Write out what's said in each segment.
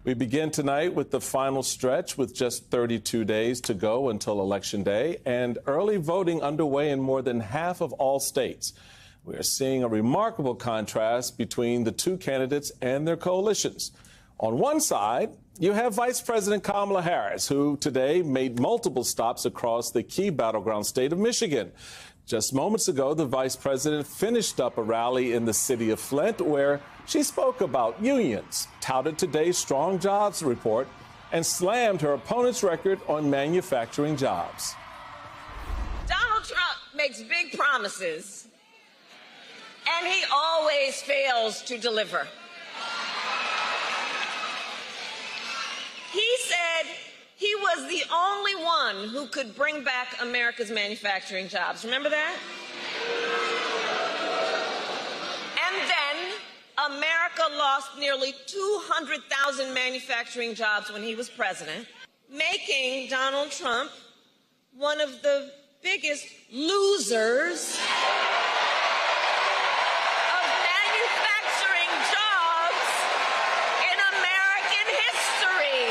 We begin tonight with the final stretch with just 32 days to go until Election Day and early voting underway in more than half of all states. We are seeing a remarkable contrast between the two candidates and their coalitions. On one side, you have Vice President Kamala Harris, who today made multiple stops across the key battleground state of Michigan. Just moments ago, the vice president finished up a rally in the city of Flint where she spoke about unions, touted today's strong jobs report, and slammed her opponent's record on manufacturing jobs. Donald Trump makes big promises, and he always fails to deliver. He said he was the only one who could bring back America's manufacturing jobs. Remember that? And then America lost nearly 200,000 manufacturing jobs when he was president, making Donald Trump one of the biggest losers of manufacturing jobs in American history.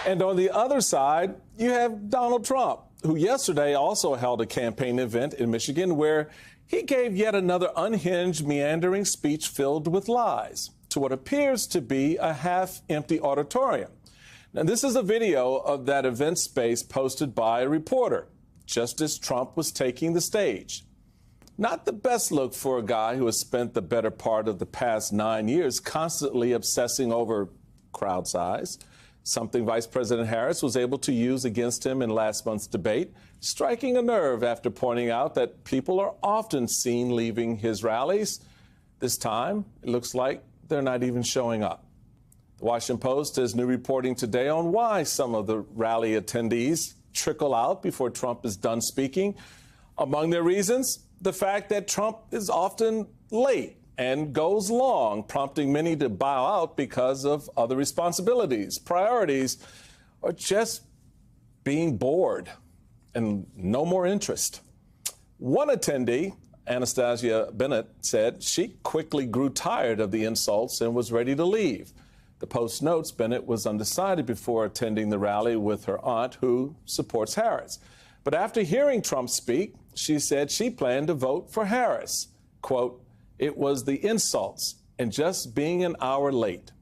And on the other side, you have Donald Trump, who yesterday also held a campaign event in Michigan where he gave yet another unhinged, meandering speech filled with lies to what appears to be a half-empty auditorium. Now, this is a video of that event space posted by a reporter, just as Trump was taking the stage. Not the best look for a guy who has spent the better part of the past 9 years constantly obsessing over crowd size, something Vice President Harris was able to use against him in last month's debate, striking a nerve after pointing out that people are often seen leaving his rallies. This time, it looks like they're not even showing up. The Washington Post has new reporting today on why some of the rally attendees trickle out before Trump is done speaking. Among their reasons, the fact that Trump is often late and goes long, prompting many to bow out because of other responsibilities, priorities, or just being bored and no more interest. One attendee, Anastasia Bennett, said she quickly grew tired of the insults and was ready to leave. The Post notes Bennett was undecided before attending the rally with her aunt, who supports Harris. But after hearing Trump speak, she said she planned to vote for Harris. Quote, "It was the insults and just being an hour late."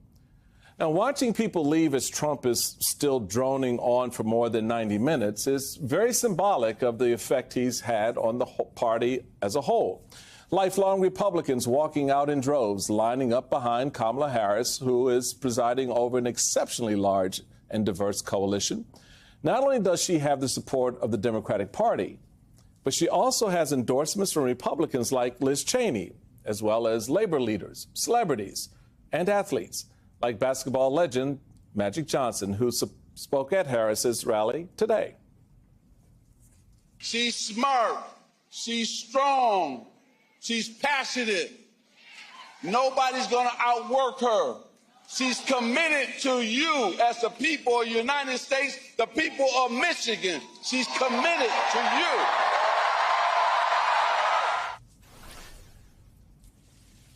Now, watching people leave as Trump is still droning on for more than 90 minutes is very symbolic of the effect he's had on the party as a whole. Lifelong Republicans walking out in droves, lining up behind Kamala Harris, who is presiding over an exceptionally large and diverse coalition. Not only does she have the support of the Democratic Party, but she also has endorsements from Republicans like Liz Cheney, as well as labor leaders, celebrities, and athletes, like basketball legend Magic Johnson, who spoke at Harris's rally today. She's smart. She's strong. She's passionate. Nobody's going to outwork her. She's committed to you as the people of the United States, the people of Michigan. She's committed to you.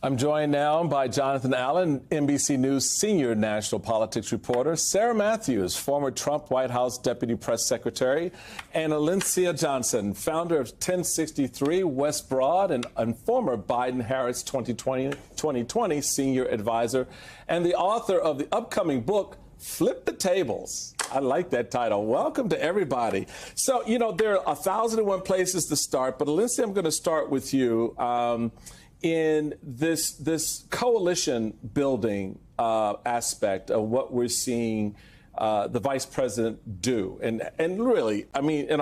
I'm joined now by Jonathan Allen, NBC News senior national politics reporter, Sarah Matthews, former Trump White House deputy press secretary, and Alencia Johnson, founder of 1063 West Broad and former Biden-Harris 2020 senior advisor, and the author of the upcoming book, Flip the Tables. I like that title. Welcome to everybody. So, you know, there are 1,001 places to start, but Alencia, I'm going to start with you. In this coalition building aspect of what we're seeing the vice president do, and really, I mean, in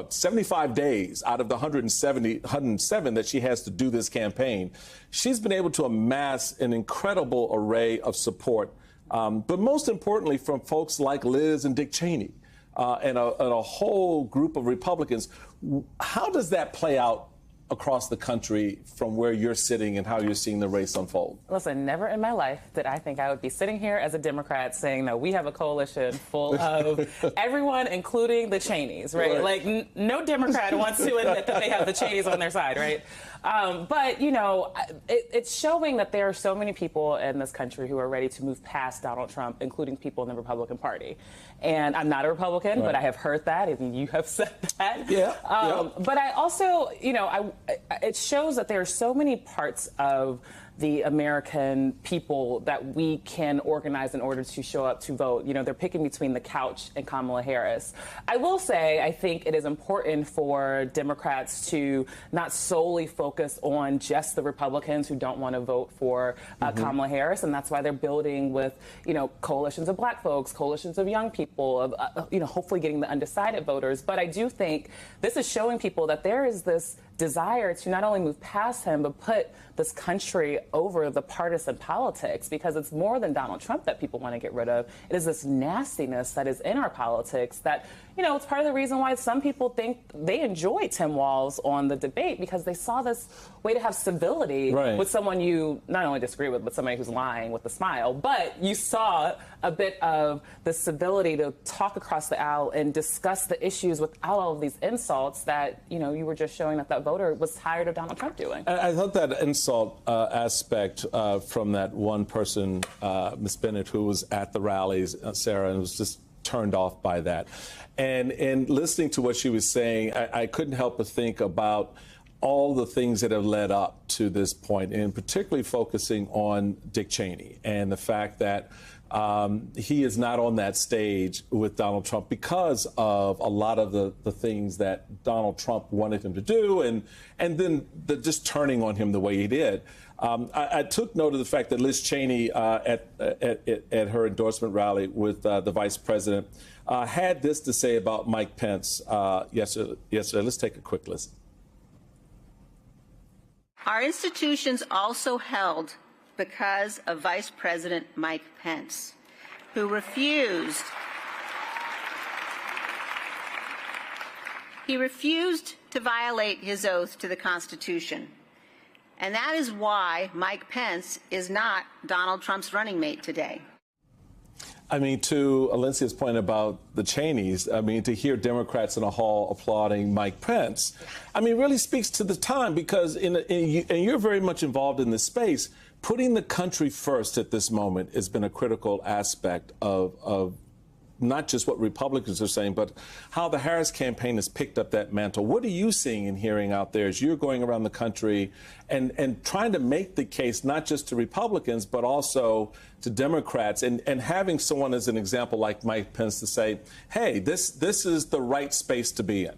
75 days out of the 107 that she has to do this campaign, she's been able to amass an incredible array of support, but most importantly from folks like Liz and Dick Cheney and a whole group of Republicans. How does that play out across the country from where you're sitting and how you're seeing the race unfold? Listen, never in my life did I think I would be sitting here as a Democrat saying, no, we have a coalition full of everyone, including the Cheneys, right? Like, no Democrat wants to admit that they have the Cheneys on their side, right? But, you know, it's showing that there are so many people in this country who are ready to move past Donald Trump, including people in the Republican Party. And I'm not a Republican, but I have heard that, and you have said that. But I also, you know, it shows that there are so many parts of the American people that we can organize in order to show up to vote. You know, they're picking between the couch and Kamala Harris. I will say, I think it is important for Democrats to not solely focus on just the Republicans who don't want to vote for Kamala Harris, and that's why they're building with, you know, coalitions of black folks, coalitions of young people, of, you know, hopefully getting the undecided voters. But I do think this is showing people that there is this desire to not only move past him, but put this country over the partisan politics, because it's more than Donald Trump that people want to get rid of. It is this nastiness that is in our politics that, you know, it's part of the reason why some people think they enjoy Tim Walz on the debate, because they saw this way to have civility with someone you not only disagree with, but somebody who's lying with a smile. But you saw a bit of the civility to talk across the aisle and discuss the issues without all of these insults that, you know, you were just showing that voter was tired of Donald Trump doing. I thought that insult aspect from that one person, Ms. Bennett, who was at the rallies, Sarah, and was just turned off by that. And listening to what she was saying, I couldn't help but think about all the things that have led up to this point, and particularly focusing on Dick Cheney and the fact that he is not on that stage with Donald Trump because of a lot of the things that Donald Trump wanted him to do, and then just turning on him the way he did. I took note of the fact that Liz Cheney at her endorsement rally with the Vice President had this to say about Mike Pence yesterday. Let's take a quick listen. Our institutions also held because of Vice President Mike Pence, who refused to violate his oath to the Constitution. And that is why Mike Pence is not Donald Trump's running mate today. I mean, to Alencia's point about the Cheneys, I mean, to hear Democrats in a hall applauding Mike Pence, I mean, really speaks to the time, because and you're very much involved in this space. Putting the country first at this moment has been a critical aspect of not just what Republicans are saying, but how the Harris campaign has picked up that mantle. What are you seeing and hearing out there as you're going around the country and trying to make the case not just to Republicans, but also to Democrats, and having someone as an example like Mike Pence to say, hey, this is the right space to be in?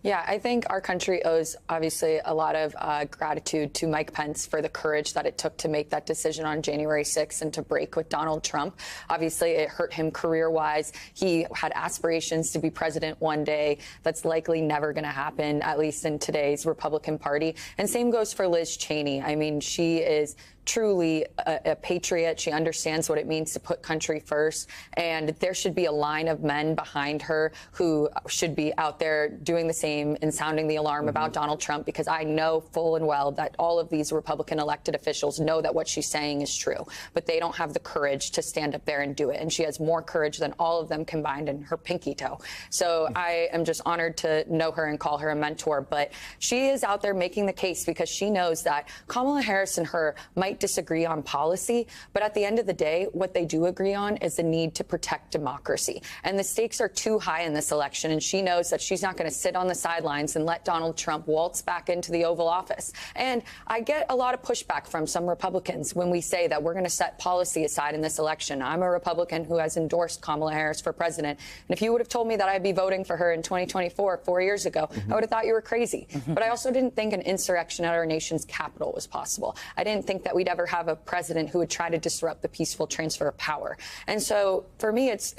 Yeah, I think our country owes, obviously, a lot of gratitude to Mike Pence for the courage that it took to make that decision on January 6th and to break with Donald Trump. Obviously, it hurt him career-wise. He had aspirations to be president one day. That's likely never going to happen, at least in today's Republican Party. And same goes for Liz Cheney. I mean, she is truly a patriot. She understands what it means to put country first, and there should be a line of men behind her who should be out there doing the same and sounding the alarm about Donald Trump, because I know full and well that all of these Republican elected officials know that what she's saying is true, but they don't have the courage to stand up there and do it, and she has more courage than all of them combined in her pinky toe. So I am just honored to know her and call her a mentor, but she is out there making the case because she knows that Kamala Harris and her might disagree on policy, but at the end of the day, what they do agree on is the need to protect democracy. And the stakes are too high in this election, and she knows that she's not going to sit on the sidelines and let Donald Trump waltz back into the Oval Office. And I get a lot of pushback from some Republicans when we say that we're going to set policy aside in this election. I'm a Republican who has endorsed Kamala Harris for president, and if you would have told me that I'd be voting for her in 2024, 4 years ago, I would have thought you were crazy. But I also didn't think an insurrection at our nation's capital was possible. I didn't think that we'd ever have a president who would try to disrupt the peaceful transfer of power. And so for me, yes,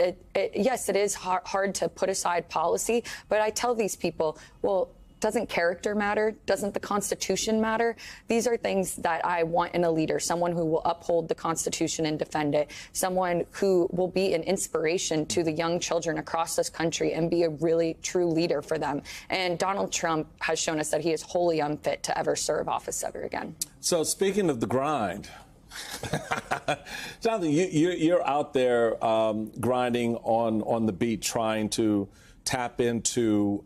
it is hard to put aside policy, but I tell these people, well, doesn't character matter? Doesn't the Constitution matter? These are things that I want in a leader, someone who will uphold the Constitution and defend it, someone who will be an inspiration to the young children across this country and be a really true leader for them. And Donald Trump has shown us that he is wholly unfit to ever serve office ever again. So speaking of the grind, Jonathan, you're out there grinding on the beat, trying to tap into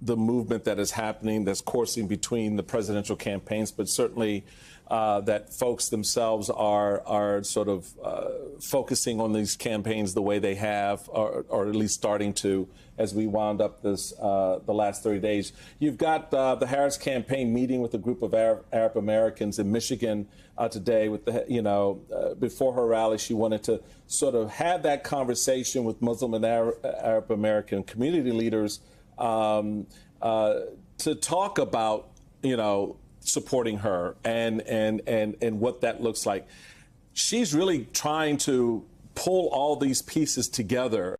the movement that is happening, that's coursing between the presidential campaigns, but certainly that folks themselves are sort of focusing on these campaigns the way they have, or at least starting to, as we wound up this the last 30 days. You've got the Harris campaign meeting with a group of Arab Americans in Michigan today. With the before her rally, she wanted to sort of have that conversation with Muslim and Arab American community leaders to talk about supporting her and what that looks like. She's really trying to pull all these pieces together.